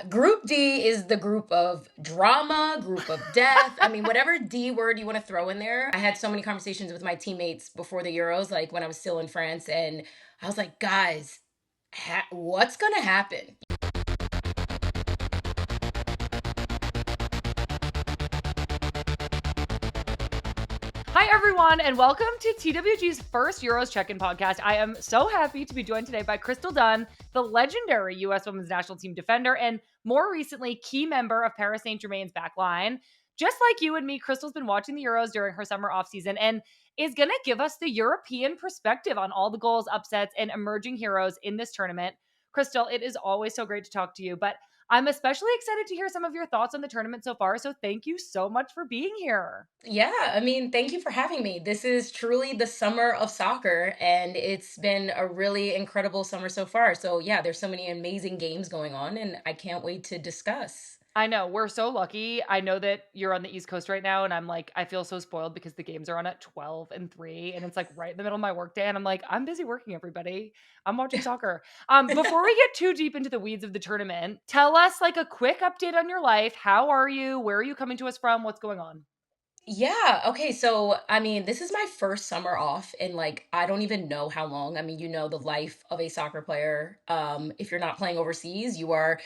Group D is the group of drama, group of death. I mean, whatever D word you want to throw in there. I had so many conversations with my teammates before the Euros, like when I was still in France, and I was like, guys, what's going to happen? Hi, everyone, and welcome to TWG's first Euros check-in podcast. I am so happy to be joined today by Crystal Dunn, the legendary U.S. Women's National Team defender and more recently key member of Paris Saint-Germain's back line. Just like you and me, Crystal's been watching the Euros during her summer offseason and is going to give us the European perspective on all the goals, upsets, and emerging heroes in this tournament. Crystal, it is always so great to talk to you, but I'm especially excited to hear some of your thoughts on the tournament so far, so thank you so much for being here. Yeah, I mean, thank you for having me. This is truly the summer of soccer, and it's been a really incredible summer so far. So, yeah, there's so many amazing games going on, and I can't wait to discuss. I know, we're so lucky. I know that you're on the East Coast right now, and I'm like, I feel so spoiled because the games are on at 12 and 3, and it's like right in the middle of my workday, and I'm like, I'm busy working, everybody. I'm watching soccer. Before we get too deep into the weeds of the tournament, tell us like a quick update on your life. How are you? Where are you coming to us from? What's going on? Yeah, okay. So, I mean, this is my first summer off in like I don't even know how long. I mean, you know the life of a soccer player. If you're not playing overseas, you are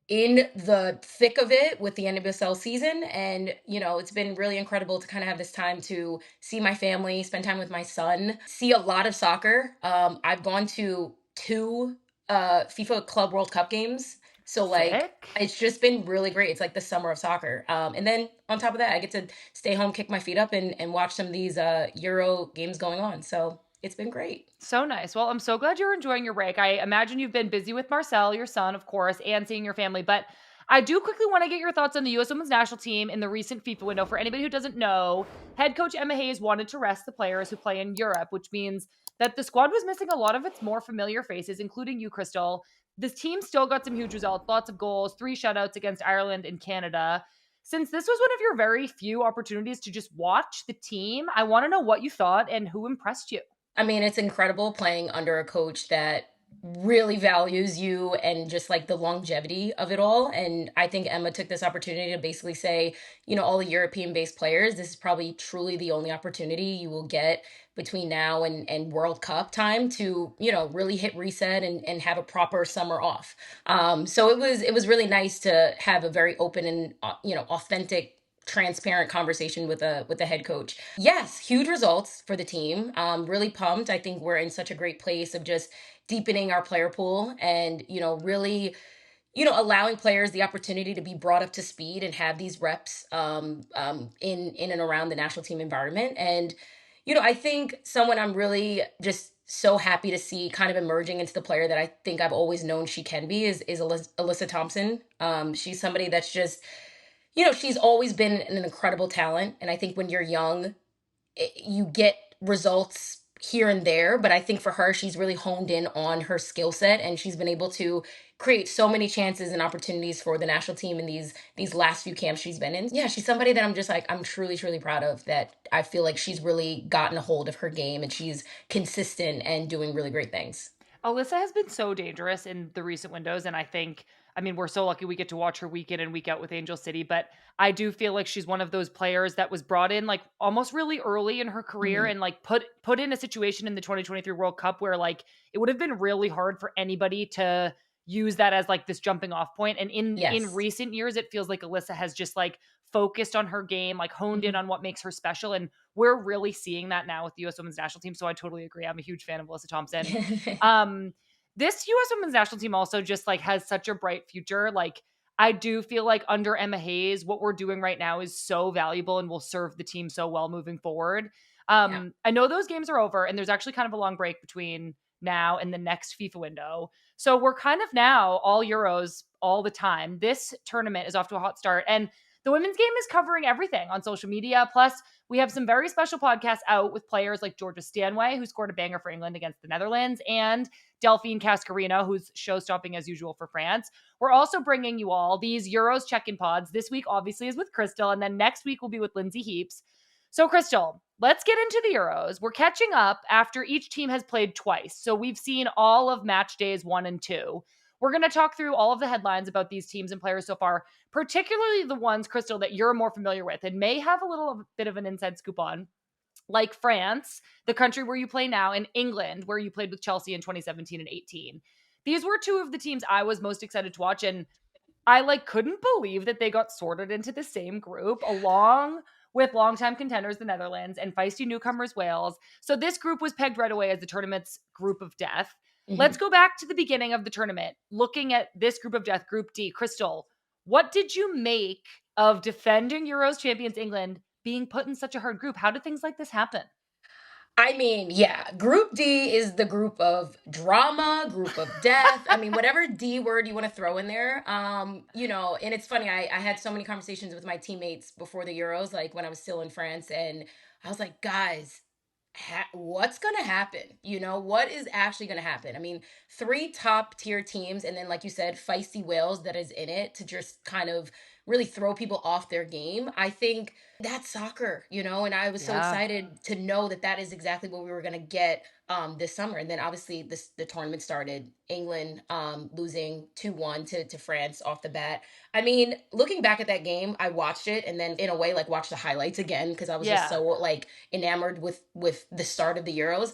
in the thick of it with the NWSL season, and it's been really incredible to kind of have this time to see my family, spend time with my son, see a lot of soccer. I've gone to two FIFA Club World Cup games. So like Sick. it's just been really great. It's like the summer of soccer. And then on top of that, I get to stay home, kick my feet up, and watch some of these Euro games going on. So it's been great. So nice. Well, I'm so glad you're enjoying your break. I imagine you've been busy with Marcel, your son, of course, and seeing your family. But I do quickly want to get your thoughts on the U.S. Women's National Team in the recent FIFA window. For anybody who doesn't know, head coach Emma Hayes wanted to rest the players who play in Europe, which means that the squad was missing a lot of its more familiar faces, including you, Crystal. This team still got some huge results, lots of goals, 3 shutouts against Ireland and Canada. Since this was one of your very few opportunities to just watch the team, I want to know what you thought and who impressed you. I mean, it's incredible playing under a coach that really values you and just like the longevity of it all. And I think Emma took this opportunity to basically say, all the European based players, this is probably truly the only opportunity you will get between now and World Cup time to, really hit reset and have a proper summer off. So it was really nice to have a very open and, authentic transparent conversation with the head coach. Yes, huge results for the team. Really pumped. I think we're in such a great place of just deepening our player pool and really allowing players the opportunity to be brought up to speed and have these reps in and around the national team environment. And I think someone I'm really just so happy to see kind of emerging into the player that I think I've always known she can be is Alyssa Thompson. She's somebody that's just she's always been an incredible talent. And I think when you're young, you get results here and there. But I think for her, she's really honed in on her skill set and she's been able to create so many chances and opportunities for the national team in these last few camps she's been in. Yeah, she's somebody that I'm just like, I'm truly, truly proud of, that I feel like she's really gotten a hold of her game and she's consistent and doing really great things. Alyssa has been so dangerous in the recent windows, and I mean, we're so lucky we get to watch her week in and week out with Angel City, but I do feel like she's one of those players that was brought in like almost really early in her career Mhm. and like put in a situation in the 2023 World Cup where like it would have been really hard for anybody to use that as like this jumping off point. And in Yes. recent years, it feels like Alyssa has just like focused on her game, like honed in Mhm. on what makes her special. And we're really seeing that now with the US Women's National Team. So I totally agree. I'm a huge fan of Alyssa Thompson. Um, this US Women's National Team also just like has such a bright future. Like I do feel like under Emma Hayes, what we're doing right now is so valuable and will serve the team so well moving forward. Yeah. I know those games are over and there's actually kind of a long break between now and the next FIFA window. So we're kind of now all Euros all the time. This tournament is off to a hot start and the women's game is covering everything on social media. Plus, we have some very special podcasts out with players like Georgia Stanway, who scored a banger for England against the Netherlands, and Delphine Cascarino, who's show stopping as usual for France. We're also bringing you all these Euros check-in pods. This week, obviously, is with Crystal, and then next week will be with Lindsay Heaps. So, Crystal, let's get into the Euros. We're catching up after each team has played twice. So we've seen all of match days 1 and 2. We're going to talk through all of the headlines about these teams and players so far, particularly the ones, Crystal, that you're more familiar with and may have a little bit of an inside scoop on, like France, the country where you play now, and England, where you played with Chelsea in 2017 and 18. These were two of the teams I was most excited to watch, and I couldn't believe that they got sorted into the same group along with longtime contenders, the Netherlands, and feisty newcomers, Wales. So this group was pegged right away as the tournament's group of death. Let's Mhm. go back to the beginning of the tournament, looking at this group of death, Group D. Crystal, what did you make of defending Euros champions England being put in such a hard group? How did things like this happen? I mean, yeah, Group D is the group of drama, group of death. I mean, whatever D word you want to throw in there. And it's funny, I had so many conversations with my teammates before the Euros, like when I was still in France, and I was like, guys, what's going to happen? What is actually going to happen? I mean, three top tier teams, and then, like you said, feisty Wales that is in it to just kind of really throw people off their game. I think that's soccer, and I was so Yeah. excited to know that that is exactly what we were going to get this summer. And then obviously the tournament started, England losing 2-1 to France off the bat. I mean, looking back at that game, I watched it and then in a way like watched the highlights again because I was just Yeah. so like enamored with the start of the Euros.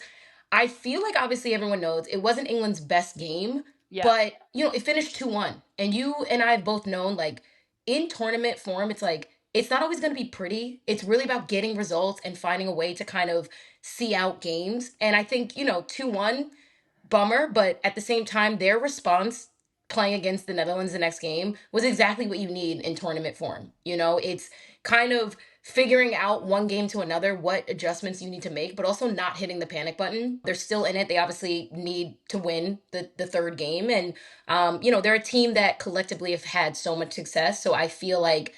I feel like obviously everyone knows it wasn't England's best game, Yeah. but it finished 2-1. And you and I have both known, like, in tournament form, it's like it's not always going to be pretty. It's really about getting results and finding a way to kind of see out games. And I think, 2-1, bummer, but at the same time, their response playing against the Netherlands the next game was exactly what you need in tournament form. It's kind of figuring out one game to another what adjustments you need to make, but also not hitting the panic button. They're still in it. They obviously need to win the third game. And, they're a team that collectively have had so much success. So I feel like,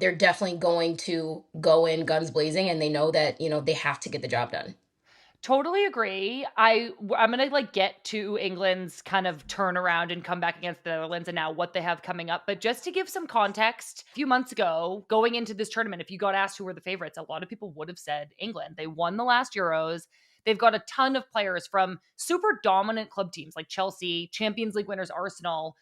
they're definitely going to go in guns blazing and they know that, they have to get the job done. Totally agree. I'm gonna get to England's kind of turnaround and come back against the Netherlands and now what they have coming up. But just to give some context, a few months ago, going into this tournament, if you got asked who were the favorites, a lot of people would have said England. They won the last Euros. They've got a ton of players from super dominant club teams like Chelsea, Champions League winners Arsenal.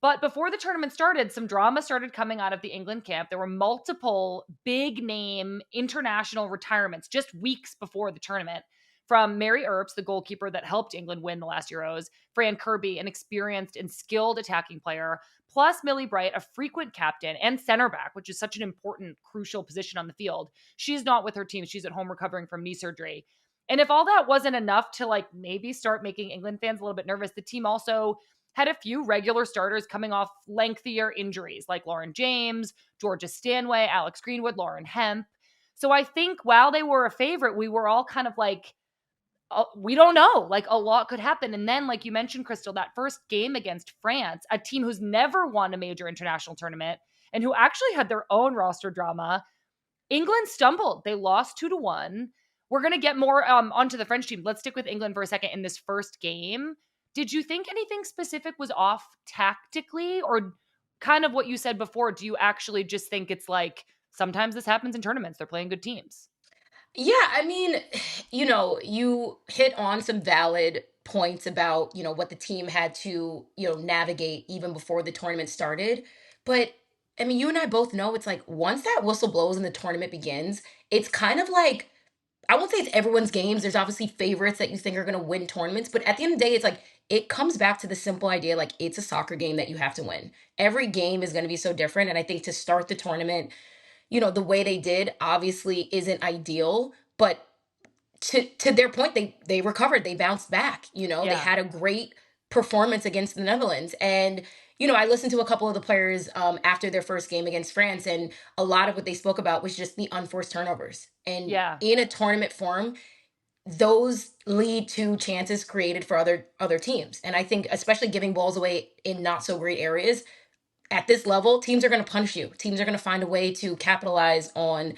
But before the tournament started, some drama started coming out of the England camp. There were multiple big name international retirements just weeks before the tournament. From Mary Earps, the goalkeeper that helped England win the last Euros, Fran Kirby, an experienced and skilled attacking player, plus Millie Bright, a frequent captain and center back, which is such an important, crucial position on the field. She's not with her team. She's at home recovering from knee surgery. And if all that wasn't enough to maybe start making England fans a little bit nervous, the team also had a few regular starters coming off lengthier injuries like Lauren James, Georgia Stanway, Alex Greenwood, Lauren Hemp. So I think while they were a favorite, we were all kind of we don't know. A lot could happen. And then, like you mentioned, Crystal, that first game against France, a team who's never won a major international tournament and who actually had their own roster drama, England stumbled. They lost 2-1. We're going to get more onto the French team. Let's stick with England for a second in this first game. Did you think anything specific was off tactically, or kind of what you said before? Do you actually just think it's sometimes this happens in tournaments? They're playing good teams. Yeah, I mean, you hit on some valid points about, what the team had to, navigate even before the tournament started. But I mean, you and I both know it's like once that whistle blows and the tournament begins, it's kind of like, I won't say it's everyone's games. There's obviously favorites that you think are going to win tournaments, but at the end of the day, it's like it comes back to the simple idea like it's a soccer game that you have to win. Every game is going to be so different. And I think to start the tournament, the way they did obviously isn't ideal, but to their point, they recovered, they bounced back. They Yeah. had a great performance against the Netherlands. And I listened to a couple of the players after their first game against France, and a lot of what they spoke about was just the unforced turnovers. And Yeah. in a tournament form, those lead to chances created for other teams. And I think especially giving balls away in not so great areas at this level, teams are going to punish you. Teams are going to find a way to capitalize on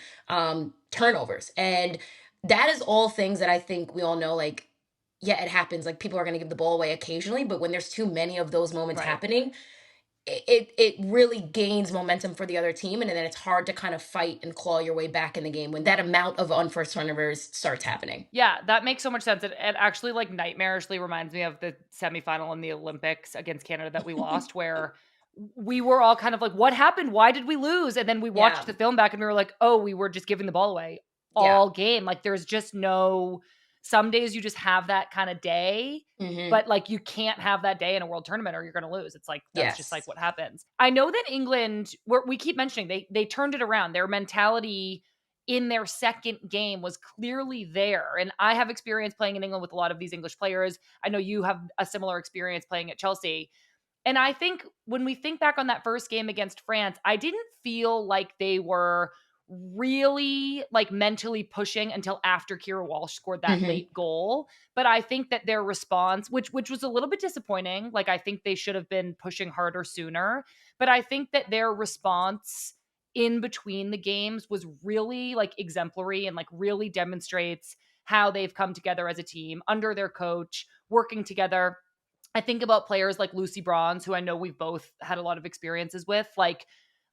turnovers. And that is all things that I think we all know. Like, yeah, it happens. Like, people are going to give the ball away occasionally, but when there's too many of those moments Right. happening, it really gains momentum for the other team, and then it's hard to kind of fight and claw your way back in the game when that amount of unforced turnovers starts happening. Yeah, that makes so much sense. It actually like nightmarishly reminds me of the semifinal in the Olympics against Canada that we lost, where we were all kind of like, what happened? Why did we lose? And then we watched Yeah. the film back and we were like, oh, we were just giving the ball away Yeah. all game. Like there's just no, some days you just have that kind of day, Hmm. but like you can't have that day in a world tournament or you're going to lose. It's like, that's just like Yes. what happens. I know that England, we keep mentioning they turned it around. Their mentality in their second game was clearly there. And I have experience playing in England with a lot of these English players. I know you have a similar experience playing at Chelsea. And I think when we think back on that first game against France, I didn't feel like they were really like mentally pushing until after Kira Walsh scored that Hmm. late goal. But I think that their response, which was a little bit disappointing, like I think they should have been pushing harder sooner. But I think that their response in between the games was really like exemplary and like really demonstrates how they've come together as a team under their coach, working together. I think about players like Lucy Bronze, who I know we've both had a lot of experiences with. Like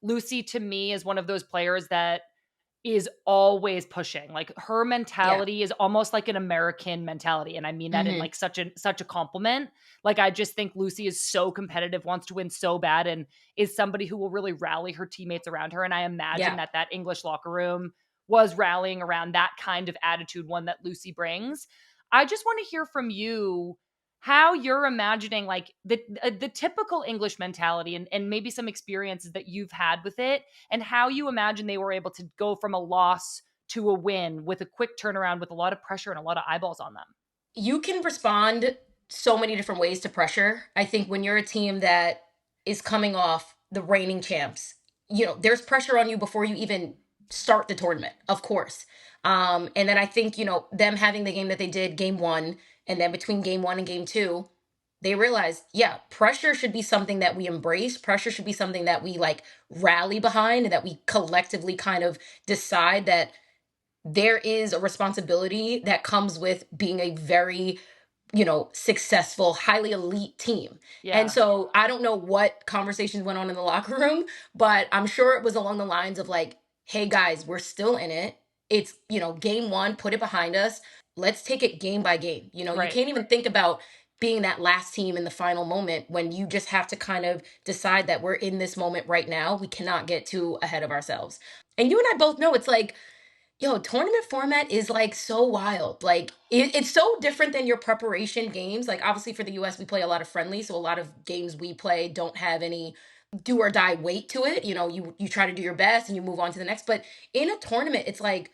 Lucy to me is one of those players that is always pushing. Like her Yeah. mentality is almost like an American mentality. And I mean that in Hmm. like such a compliment. Like I just think Lucy is so competitive, wants to win so bad, and is somebody who will really rally her teammates around her. And I imagine Yeah. that English locker room was rallying around that kind of attitude, one that Lucy brings. I just want to hear from you how you're imagining like the typical English mentality and maybe some experiences that you've had with it, and how you imagine they were able to go from a loss to a win with a quick turnaround with a lot of pressure and a lot of eyeballs on them. You can respond so many different ways to pressure. I think when you're a team that is coming off the reigning champs, there's pressure on you before you even start the tournament, of course. And then I think, them having the game that they did, game one, and then between game one and game two, they realized, yeah, pressure should be something that we embrace. Pressure should be something that we like rally behind and that we collectively kind of decide that there is a responsibility that comes with being a very successful, highly elite team. And Yeah. so I don't know what conversations went on in the locker room, but I'm sure it was along the lines of like, hey guys, we're still in it. It's, game one, put it behind us. Let's take it game by game. You Right. can't even think about being that last team in the final moment when you just have to kind of decide that we're in this moment right now. We cannot get too ahead of ourselves. And you and I both know it's like, tournament format is like so wild. Like it's so different than your preparation games. Like obviously for the US, we play a lot of friendly, so a lot of games we play don't have any do or die weight to it. You try to do your best and you move on to the next. But in a tournament, it's like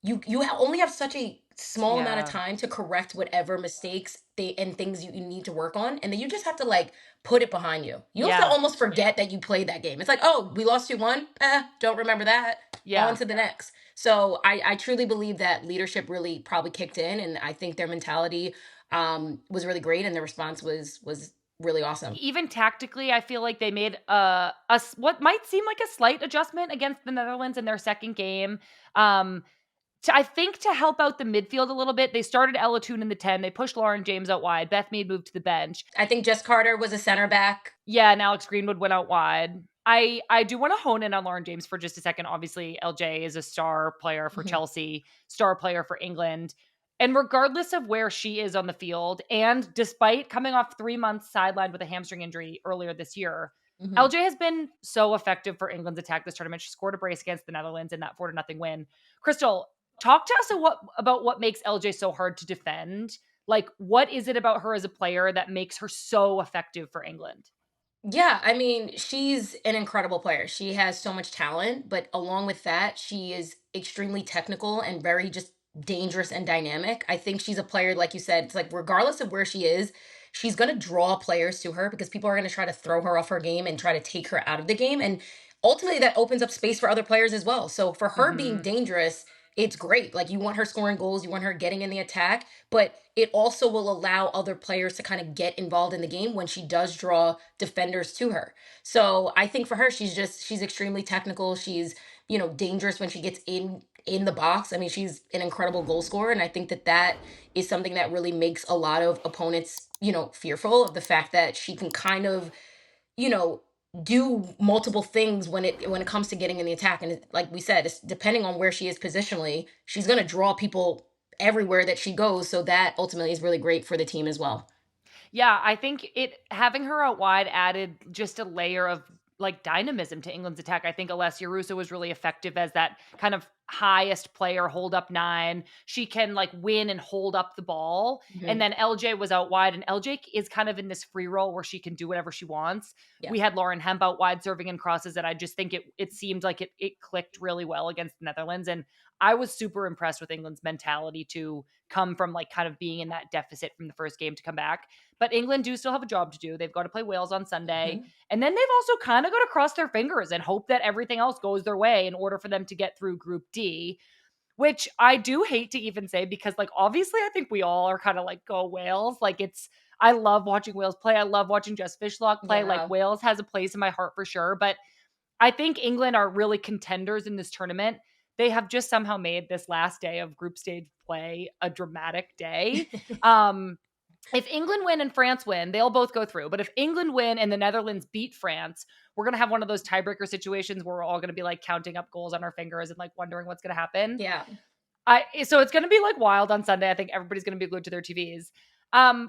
only have such a small amount of Yeah. time to correct whatever mistakes and things you need to work on, and then you just have to like put it behind you. You have to Yeah. almost forget that you played that game. It's like, oh, we lost 2-1. Don't remember that. On Yeah. to the next. So I truly believe that leadership really probably kicked in, and I think their mentality was really great, and their response was really awesome. Even tactically, I feel like they made what might seem like a slight adjustment against the Netherlands in their second game. Um, I think to help out the midfield a little bit, they started Ella Toone in the 10. They pushed Lauren James out wide. Beth Mead moved to the bench. I think Jess Carter was a center back. Yeah, and Alex Greenwood went out wide. I do want to hone in on Lauren James for just a second. Obviously, LJ is a star player for Mhm, Chelsea, star player for England. And regardless of where she is on the field, and despite coming off 3 months sidelined with a hamstring injury earlier this year, mhm. LJ has been so effective for England's attack this tournament. She scored a brace against the Netherlands in that 4-0 win. Crystal, talk to us about what makes LJ so hard to defend. Like, what is it about her as a player that makes her so effective for England? Yeah, I mean, she's an incredible player. She has so much talent, but along with that, she is extremely technical and very just dangerous and dynamic. I think she's a player, like you said, it's like regardless of where she is, she's going to draw players to her because people are going to try to throw her off her game and try to take her out of the game. And ultimately, that opens up space for other players as well. So for her being Mhm. dangerous, it's great. Like you want her scoring goals, you want her getting in the attack, but it also will allow other players to kind of get involved in the game when she does draw defenders to her. So I think for her, she's extremely technical. She's, dangerous when she gets in the box. I mean, she's an incredible goal scorer, and I think that is something that really makes a lot of opponents, fearful of the fact that she can kind of, you know do multiple things when it comes to getting in the attack. And like we said, it's depending on where she is positionally, she's going to draw people everywhere that she goes. So that ultimately is really great for the team as well. Yeah, I think it having her out wide added just a layer of like dynamism to England's attack. I think Alessia Russo was really effective as that kind of highest player, hold up nine. She can like win and hold up the ball. And Hmm. then LJ was out wide, and LJ is kind of in this free role where she can do whatever she wants. Yeah. We had Lauren Hemp out wide serving and crosses, and I just think it seemed like it clicked really well against the Netherlands. And I was super impressed with England's mentality to come from like kind of being in that deficit from the first game to come back. But England do still have a job to do. They've got to play Wales on Sunday. Hmm. And then they've also kind of got to cross their fingers and hope that everything else goes their way in order for them to get through Group D, which I do hate to even say because, like, obviously, I think we all are kind of like, go Wales. Like, I love watching Wales play. I love watching Jess Fishlock play. Like, Yeah. Wales has a place in my heart for sure. But I think England are really contenders in this tournament. They have just somehow made this last day of group stage play a dramatic day. Um, if England win and France win, they'll both go through. But if England win and the Netherlands beat France, we're going to have one of those tiebreaker situations where we're all going to be like counting up goals on our fingers and like wondering what's going to happen. Yeah. So it's going to be like wild on Sunday. I think everybody's going to be glued to their TVs.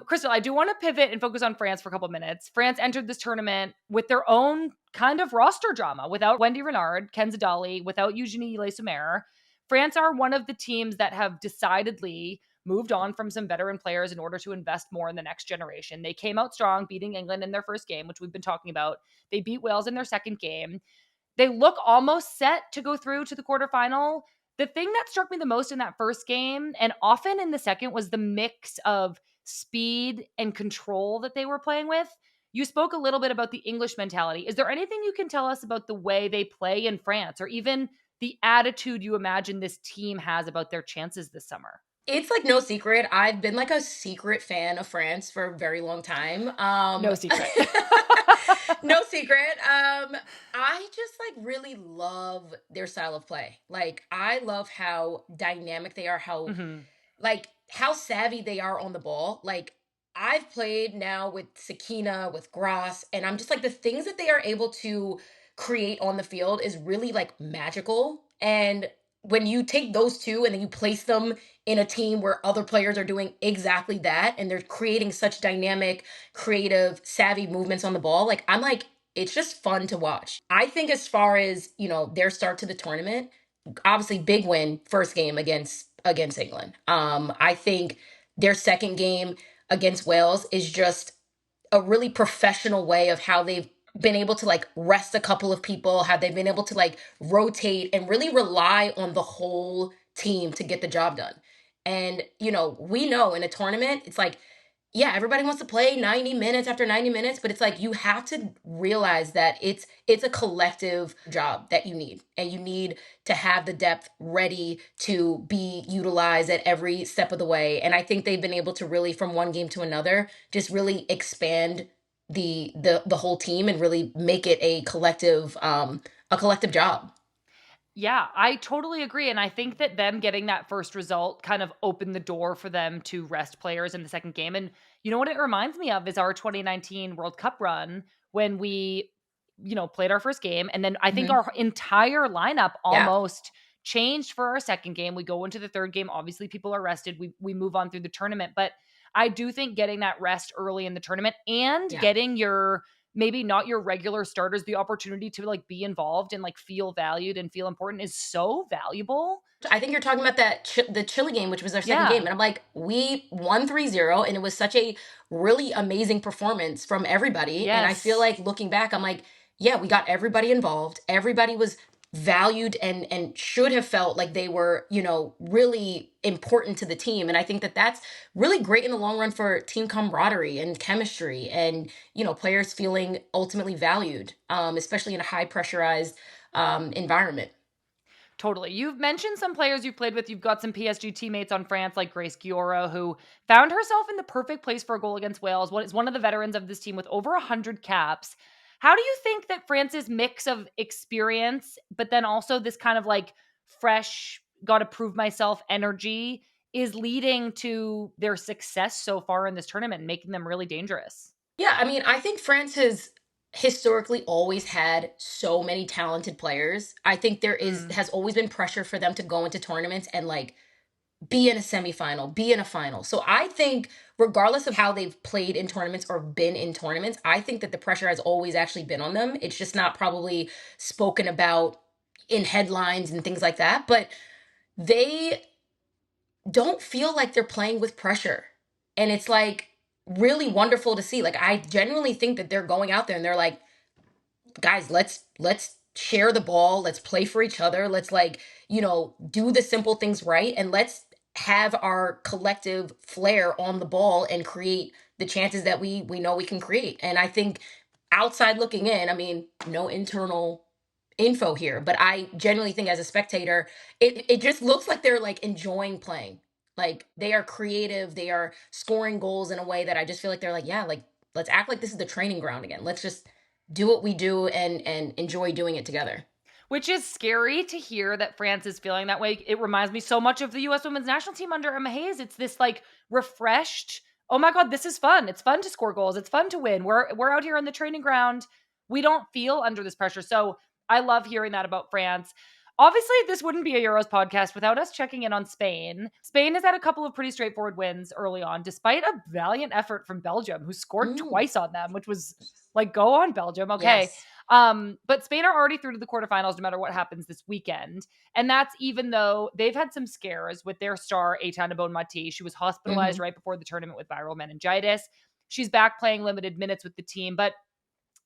Crystal, I do want to pivot and focus on France for a couple minutes. France entered this tournament with their own kind of roster drama without Wendy Renard, Ken Zadali, without Eugenie Le-Sommer. France are one of the teams that have decidedly moved on from some veteran players in order to invest more in the next generation. They came out strong, beating England in their first game, which we've been talking about. They beat Wales in their second game. They look almost set to go through to the quarterfinal. The thing that struck me the most in that first game, and often in the second, was the mix of speed and control that they were playing with. You spoke a little bit about the English mentality. Is there anything you can tell us about the way they play in France, or even the attitude you imagine this team has about their chances this summer? It's like no secret. I've been like a secret fan of France for a very long time. No secret. No secret. I just like really love their style of play. Like I love how dynamic they are, how Mhm. like how savvy they are on the ball. Like I've played now with Sakina, with Grass, and I'm just like the things that they are able to create on the field is really like magical. And when you take those two and then you place them in a team where other players are doing exactly that and they're creating such dynamic, creative, savvy movements on the ball, like I'm like, it's just fun to watch. I think as far as, their start to the tournament, obviously big win first game against England. I think their second game against Wales is just a really professional way of how they've been able to like rest a couple of people, how they've been able to like rotate and really rely on the whole team to get the job done. And we know in a tournament, it's like yeah, everybody wants to play 90 minutes after 90 minutes, but it's like you have to realize that it's a collective job that you need. And you need to have the depth ready to be utilized at every step of the way. And I think they've been able to really from one game to another just really expand the whole team and really make it a collective job. Yeah, I totally agree. And I think that them getting that first result kind of opened the door for them to rest players in the second game. And you know what it reminds me of is our 2019 World Cup run when we, played our first game. And then I think Mhm. our entire lineup Yeah. almost changed for our second game. We go into the third game. Obviously, people are rested. We move on through the tournament. But I do think getting that rest early in the tournament and Yeah. getting your maybe not your regular starters the opportunity to like be involved and like feel valued and feel important is so valuable. I think you're talking about the Chile game, which was our second game, Yeah. and I'm like, we won 3-0, and it was such a really amazing performance from everybody. And I feel Yes. like looking back, I'm like, yeah, we got everybody involved. Everybody was valued and should have felt like they were, really important to the team. And I think that that's really great in the long run for team camaraderie and chemistry, and players feeling ultimately valued, especially in a high pressurized environment. Totally. You've mentioned some players you've played with. You've got some PSG teammates on France, like Grace Giora, who found herself in the perfect place for a goal against Wales. What is one of the veterans of this team with over 100 caps. How do you think that France's mix of experience, but then also this kind of like fresh, got to prove myself energy is leading to their success so far in this tournament and making them really dangerous? Yeah, I mean, I think France has. historically always had so many talented players. I think there is Mm. has always been pressure for them to go into tournaments and like be in a semifinal, be in a final. So I think regardless of how they've played in tournaments or been in tournaments, I think that the pressure has always actually been on them. It's just not probably spoken about in headlines and things like that, but they don't feel like they're playing with pressure. And it's like really wonderful to see. Like I genuinely think that they're going out there and they're like, guys, let's share the ball, let's play for each other, let's like, do the simple things right, and let's have our collective flair on the ball and create the chances that we know we can create. And I think outside looking in, I mean, no internal info here, but I genuinely think as a spectator, it just looks like they're like enjoying playing. Like they are creative, they are scoring goals in a way that I just feel like they're like, yeah, like let's act like this is the training ground again. Let's just do what we do and enjoy doing it together. Which is scary to hear that France is feeling that way. It reminds me so much of the US women's national team under Emma Hayes. It's this like refreshed, oh my God, this is fun. It's fun to score goals. It's fun to win. We're out here on the training ground. We don't feel under this pressure. So I love hearing that about France. Obviously, this wouldn't be a Euros podcast without us checking in on Spain. Spain has had a couple of pretty straightforward wins early on, despite a valiant effort from Belgium, who scored Mm, twice on them, which was like, go on, Belgium. Okay. yes. But Spain are already through to the quarterfinals no matter what happens this weekend. And that's even though they've had some scares with their star, Aitana Bonmati. She was hospitalized Hmm. right before the tournament with viral meningitis. She's back playing limited minutes with the team. But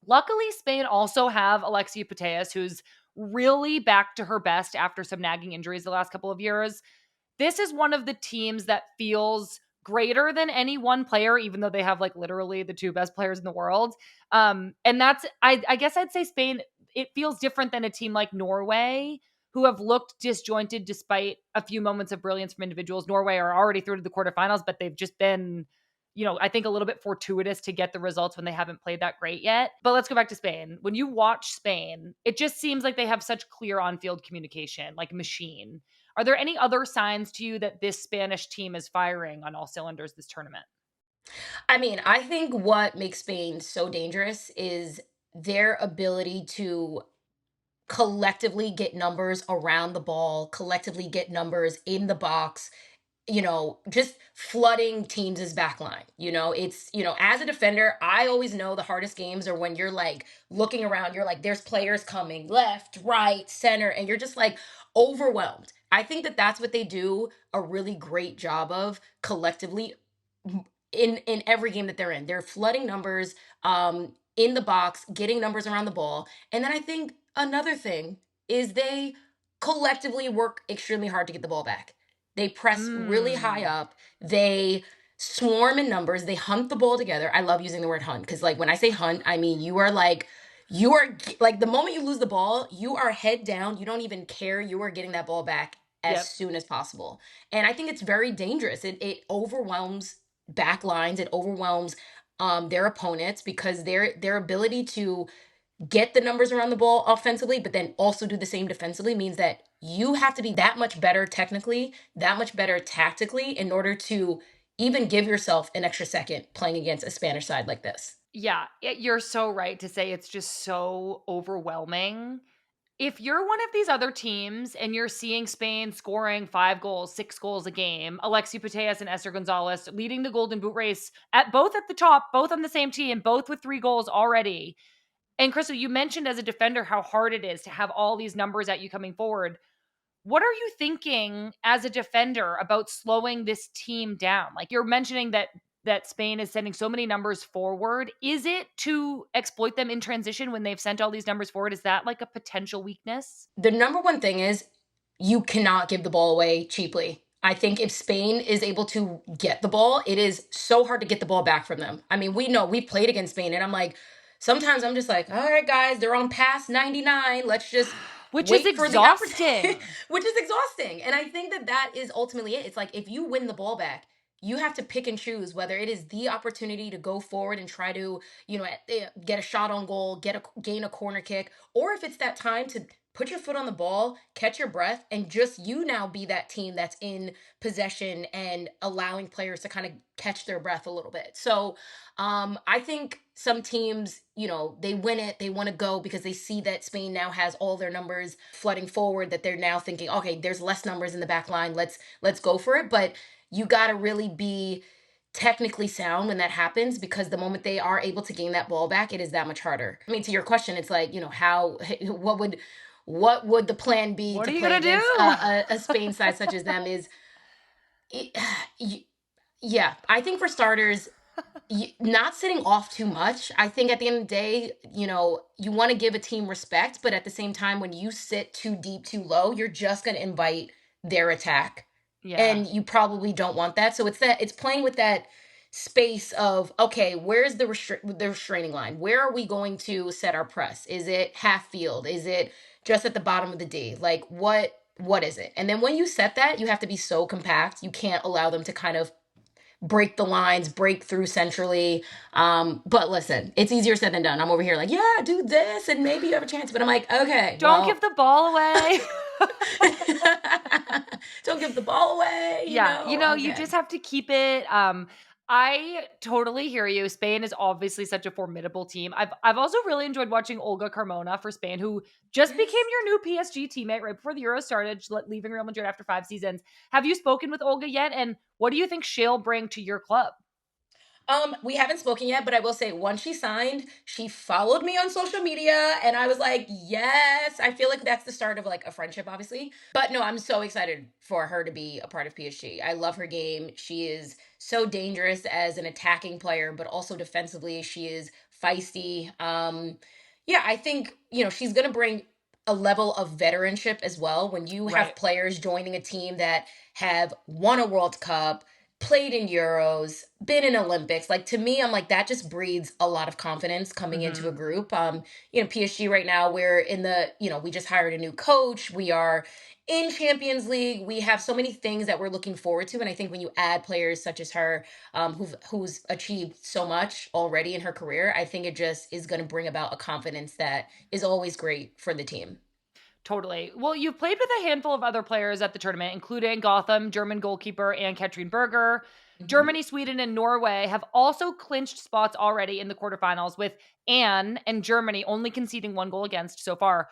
luckily, Spain also have Alexia Putellas, who's really back to her best after some nagging injuries the last couple of years. This is one of the teams that feels greater than any one player, even though they have like literally the two best players in the world. And that's, I guess I'd say Spain, it feels different than a team like Norway, who have looked disjointed despite a few moments of brilliance from individuals. Norway are already through to the quarterfinals, but they've just been, I think a little bit fortuitous to get the results when they haven't played that great yet. But let's go back to Spain. When you watch Spain, it just seems like they have such clear on field communication, like a machine. Are there any other signs to you that this Spanish team is firing on all cylinders this tournament? I mean, I think what makes Spain so dangerous is their ability to collectively get numbers around the ball, collectively get numbers in the box, just flooding teams' back line. It's, as a defender, I always know the hardest games are when you're like looking around, you're like, there's players coming left, right, center, and you're just like overwhelmed. I think that that's what they do a really great job of collectively in every game that they're in. They're flooding numbers in the box, getting numbers around the ball. And then I think another thing is they collectively work extremely hard to get the ball back. They press really high Mm. up. They swarm in numbers. They hunt the ball together. I love using the word hunt because, like, when I say hunt, I mean you are like the moment you lose the ball, you are head down. You don't even care. You are getting that ball back as Yep. soon as possible. And I think it's very dangerous. It overwhelms back lines. It overwhelms their opponents because their ability to get the numbers around the ball offensively, but then also do the same defensively means that you have to be that much better technically, that much better tactically in order to even give yourself an extra second playing against a Spanish side like this. Yeah, you're so right to say it's just so overwhelming. If you're one of these other teams and you're seeing Spain scoring 5 goals, 6 goals a game, Alexi Putellas and Esther Gonzalez leading the Golden Boot race at both at the top, both on the same team, both with 3 goals already. And Crystal, you mentioned as a defender how hard it is to have all these numbers at you coming forward. What are you thinking as a defender about slowing this team down? Like you're mentioning that Spain is sending so many numbers forward. Is it to exploit them in transition when they've sent all these numbers forward? Is that like a potential weakness? The number one thing is you cannot give the ball away cheaply. I think if Spain is able to get the ball, it is so hard to get the ball back from them. I mean, we know we played against Spain, and I'm like, sometimes I'm just like, all right, guys, they're on pass 99. Let's just Which is wait for the opportunity, exhausting. which is exhausting. And I think that that is ultimately it. It's like if you win the ball back, you have to pick and choose whether it is the opportunity to go forward and try to, get a shot on goal, gain a corner kick, or if it's that time to put your foot on the ball, catch your breath, and just you now be that team that's in possession and allowing players to kind of catch their breath a little bit. So I think some teams, they win it, they want to go because they see that Spain now has all their numbers flooding forward, that they're now thinking, okay, there's less numbers in the back line. Let's go for it. But you got to really be technically sound when that happens, because the moment they are able to gain that ball back, it is that much harder. I mean, to your question, it's like, how what would the plan be What to are you play gonna against do? a Spain side such as them is it, yeah, I think for starters, not sitting off too much. I think at the end of the day, you want to give a team respect, but at the same time, when you sit too deep, too low, you're just going to invite their attack. Yeah. And you probably don't want that. So it's playing with that space of, okay, where's the restraining line? Where are we going to set our press? Is it half field? Is it just at the bottom of the D? Like what is it? And then when you set that, you have to be so compact. You can't allow them to kind of break the lines, break through centrally. But listen, it's easier said than done. I'm over here like, yeah, do this and maybe you have a chance. But I'm like, okay, Don't give well, the ball away. don't give the ball away, Yeah, you Okay. just have to keep it. I totally hear you. Spain is obviously such a formidable team. I've also really enjoyed watching Olga Carmona for Spain, who just became Yes. your new PSG teammate right before the Euro started, leaving Real Madrid after 5 seasons. Have you spoken with Olga yet? And what do you think she'll bring to your club? We haven't spoken yet, but I will say once she signed, she followed me on social media and I was like, yes, I feel like that's the start of like a friendship, obviously. But no, I'm so excited for her to be a part of PSG. I love her game. She is so dangerous as an attacking player, but also defensively, she is feisty. Yeah, I think, she's going to bring a level of veteranship as well. When you have Right. players joining a team that have won a World Cup, played in Euros, been in Olympics. Like to me, I'm like that just breeds a lot of confidence coming into Hmm. a group. PSG right now, we're in the, we just hired a new coach. We are in Champions League. We have so many things that we're looking forward to. And I think when you add players such as her, who's achieved so much already in her career, I think it just is going to bring about a confidence that is always great for the team. Totally. Well, you've played with a handful of other players at the tournament, including Gotham, German goalkeeper, and Katrin Berger. Mhm. Germany, Sweden, and Norway have also clinched spots already in the quarterfinals, with Anne and Germany only conceding one goal against so far.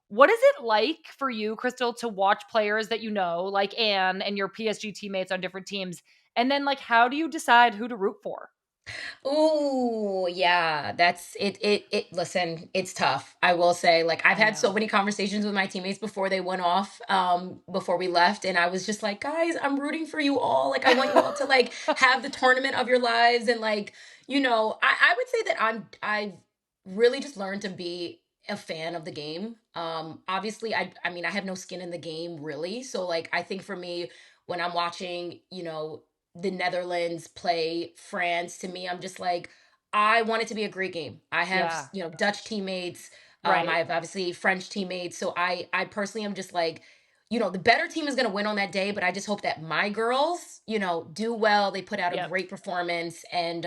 What is it like for you, Crystal, to watch players that you know, like Anne and your PSG teammates on different teams? And then, like, how do you decide who to root for? Ooh, yeah, that's it. Listen, it's tough. I will say, like, I've I had so know. many conversations with my teammates before they went off, before we left, and I was just like, guys, I'm rooting for you all. Like, I want you all to like have the tournament of your lives, and like, I would say that I've really just learned to be a fan of the game. Obviously, I mean, I have no skin in the game really, so like, I think for me, when I'm watching, the Netherlands play France, to me, I'm just like, I want it to be a great game. I have, Yeah. Dutch teammates. I Right. have obviously French teammates. So I personally am just like, the better team is going to win on that day, but I just hope that my girls, do well. They put out a Yep. great performance and,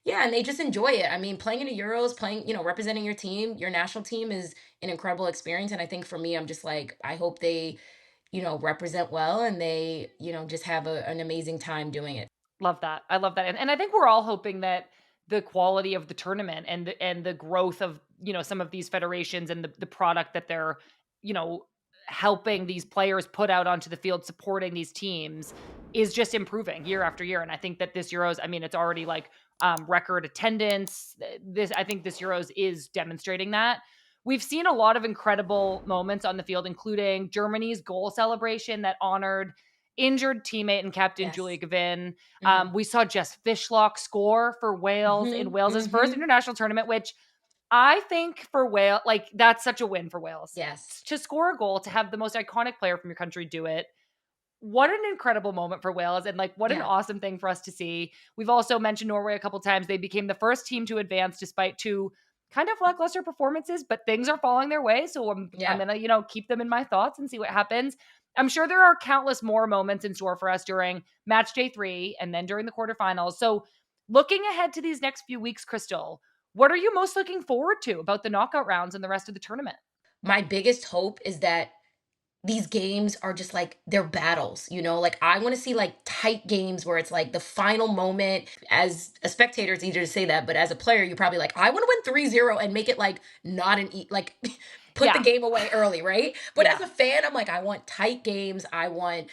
yeah, and they just enjoy it. I mean, playing in a Euros, playing, representing your team, your national team is an incredible experience. And I think for me, I'm just like, I hope they, represent well and they, just have an amazing time doing it. Love that. I love that. And I think we're all hoping that the quality of the tournament and the growth of, some of these federations and the product that they're, you know, helping these players put out onto the field, supporting these teams is just improving year after year. And I think that this Euros, I mean, it's already like record attendance. I think this Euros is demonstrating that. We've seen a lot of incredible moments on the field, including Germany's goal celebration that honored injured teammate and captain Julia Yes. Gavin. Hmm. We saw Jess Fishlock score for Wales in Hmm. Wales's first Hmm. international tournament, which I think for Wales, like that's such a win for Wales. Yes. To score a goal, to have the most iconic player from your country do it. What an incredible moment for Wales and like what an Yeah. awesome thing for us to see. We've also mentioned Norway a couple times. They became the first team to advance despite two kind of lackluster performances, but things are falling their way. So I'm Yeah. gonna, keep them in my thoughts and see what happens. I'm sure there are countless more moments in store for us during match day 3 and then during the quarterfinals. So looking ahead to these next few weeks, Crystal, what are you most looking forward to about the knockout rounds and the rest of the tournament? My biggest hope is that these games are just like they're battles, like I want to see like tight games where it's like the final moment. As a spectator it's easier to say that, but as a player you're probably like, I want to win 3-0 and make it like not like put the Yeah. game away early, right? But as Yeah. a fan I'm like, I want tight games, I want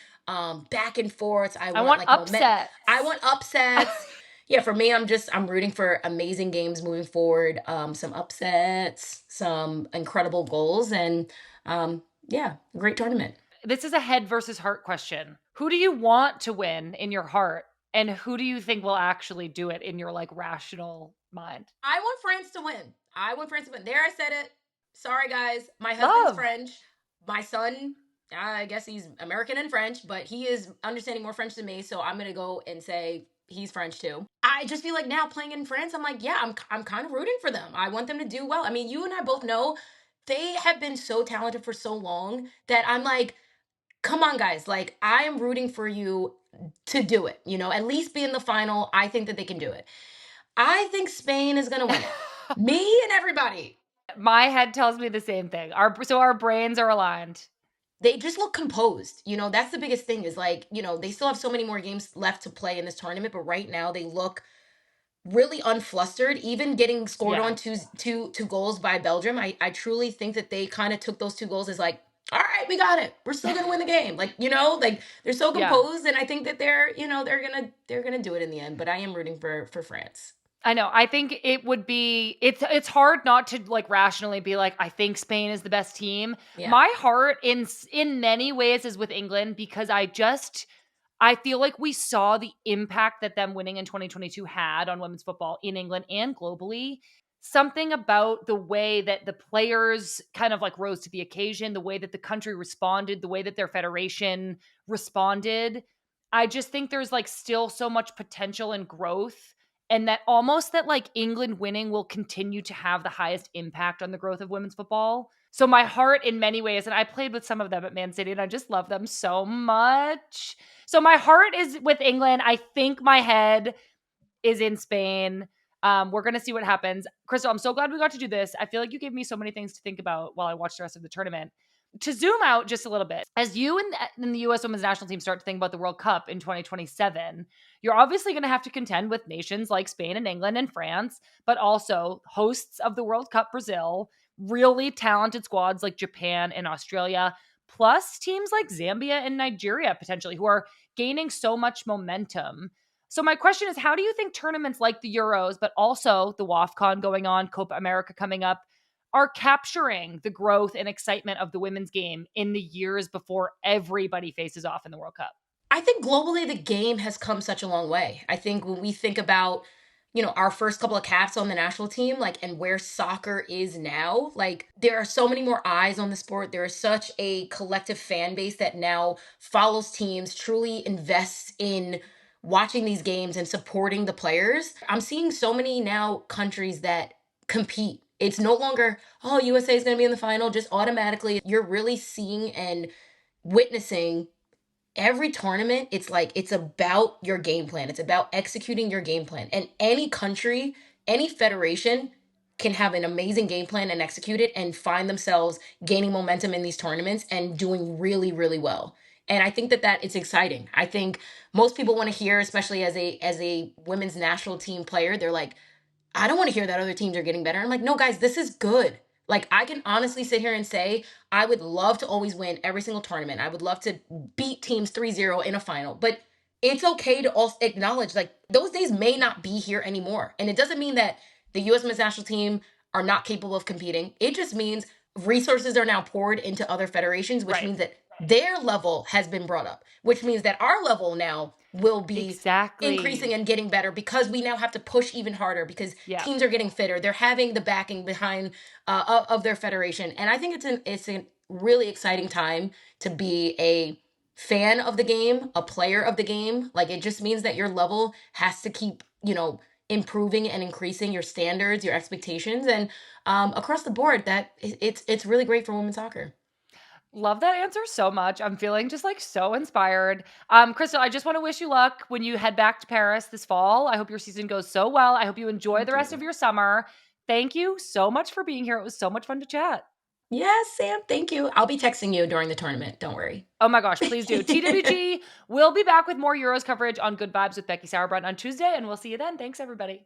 back and forths, I I want want like I upsets. want upsets. Yeah, for me I'm rooting for amazing games moving forward, some upsets, some incredible goals, and yeah, great tournament. This is a head versus heart question. Who do you want to win in your heart? And who do you think will actually do it in your like rational mind? I want France to win. I want France to win. There, I said it. Sorry, guys. My husband's Love. French. My son, I guess he's American and French, but he is understanding more French than me. So I'm gonna go and say he's French too. I just feel like now playing in France, I'm like, yeah, I'm kind of rooting for them. I want them to do well. I mean, you and I both know they have been so talented for so long that I'm like, come on, guys. Like, I am rooting for you to do it. At least be in the final. I think that they can do it. I think Spain is going to win it. Me and everybody. My head tells me the same thing. Our brains are aligned. They just look composed. That's the biggest thing is like, they still have so many more games left to play in this tournament, but right now they look really unflustered. Even getting scored Yeah. on two goals by Belgium, I truly think that they kind of took those two goals as like, all right, we got it. We're still gonna win the game. Like, like they're so Yeah. composed, and I think that they're gonna do it in the end. But I am rooting for France. I know. I think it would be it's hard not to like rationally be like, I think Spain is the best team. Yeah. My heart in many ways is with England because I feel like we saw the impact that them winning in 2022 had on women's football in England and globally. Something about the way that the players kind of like rose to the occasion, the way that the country responded, the way that their federation responded. I just think there's like still so much potential and growth, and that almost that like England winning will continue to have the highest impact on the growth of women's football. So my heart in many ways, and I played with some of them at Man City and I just love them so much. So my heart is with England. I think my head is in Spain. We're going to see what happens. Crystal, I'm so glad we got to do this. I feel like you gave me so many things to think about while I watched the rest of the tournament. To zoom out just a little bit, as you and the U.S. women's national team start to think about the World Cup in 2027, you're obviously going to have to contend with nations like Spain and England and France, but also hosts of the World Cup, Brazil, really talented squads like Japan and Australia, plus teams like Zambia and Nigeria potentially, who are gaining so much momentum. So my question is, how do you think tournaments like the Euros, but also the WAFCON going on, Copa America coming up, are capturing the growth and excitement of the women's game in the years before everybody faces off in the World Cup? I think globally the game has come such a long way. I think when we think about, our first couple of caps on the national team, like, and where soccer is now, like, there are so many more eyes on the sport. There is such a collective fan base that now follows teams, truly invests in watching these games and supporting the players. I'm seeing so many now countries that compete. It's no longer, oh, USA is going to be in the final just automatically. You're really seeing and witnessing every tournament. It's like it's about your game plan, it's about executing your game plan, and any country, any federation can have an amazing game plan and execute it and find themselves gaining momentum in these tournaments and doing really, really well. And I think that it's exciting. I think most people want to hear, especially as a women's national team player, they're like, I don't want to hear that other teams are getting better. I'm like, no, guys, this is good. Like, I can honestly sit here and say, I would love to always win every single tournament. I would love to beat teams 3-0 in a final. But it's okay to also acknowledge, like, those days may not be here anymore. And it doesn't mean that the U.S. men's national team are not capable of competing. It just means resources are now poured into other federations, which Right. means that their level has been brought up, which means that our level now will be increasing Exactly. and getting better because we now have to push even harder because Yeah. teams are getting fitter. They're having the backing behind of their federation, and I think it's a really exciting time to be a fan of the game, a player of the game. Like, it just means that your level has to keep improving and increasing your standards, your expectations, and across the board, that it's really great for women's soccer. Love that answer so much. I'm feeling just like so inspired. Crystal, I just want to wish you luck when you head back to Paris this fall. I hope your season goes so well. I hope you enjoy Thank the rest of you. your summer. Thank you so much for being here. It was so much fun to chat. Yes, Sam. Thank you. I'll be texting you during the tournament. Don't worry. Oh my gosh, please do. TWG, we'll be back with more Euros coverage on Good Vibes with Becky Sauerbrunn on Tuesday, and we'll see you then. Thanks, everybody.